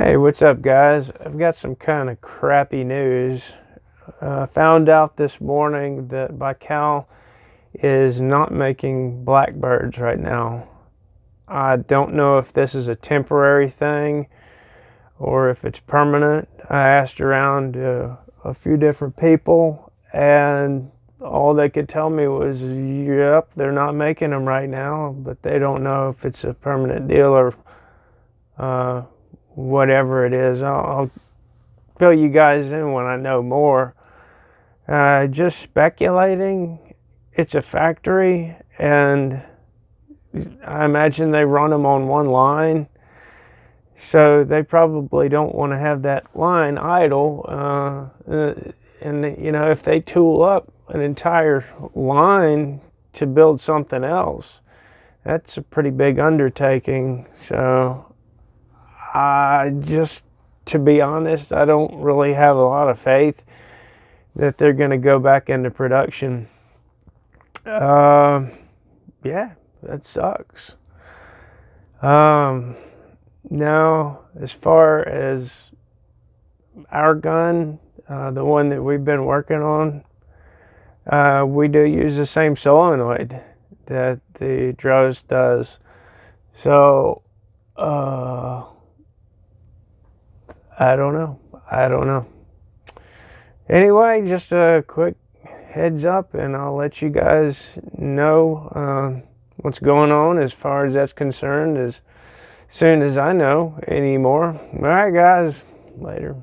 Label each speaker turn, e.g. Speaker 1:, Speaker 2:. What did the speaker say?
Speaker 1: Hey, what's up, guys? I've got some kind of crappy news. Found out this morning that Baikal is not making Blackbirds right now. I don't know if this is a temporary thing or if it's permanent. I asked around a few different people, and all they could tell me was, yep, they're not making them right now, but they don't know if it's a permanent deal or uh, whatever it is. I'll fill you guys in when I know more. Just speculating. It's a factory, and I imagine they run them on one line, so they probably don't want to have that line idle. And you know, if they tool up an entire line to build something else, that's a pretty big undertaking. So to be honest, I don't really have a lot of faith that they're going to go back into production. Yeah, that sucks. Now, as far as our gun, the one that we've been working on, we do use the same solenoid that the Droz does. So, I don't know. Anyway, just a quick heads up, and I'll let you guys know what's going on as far as that's concerned as soon as I know any more. All right, guys, later.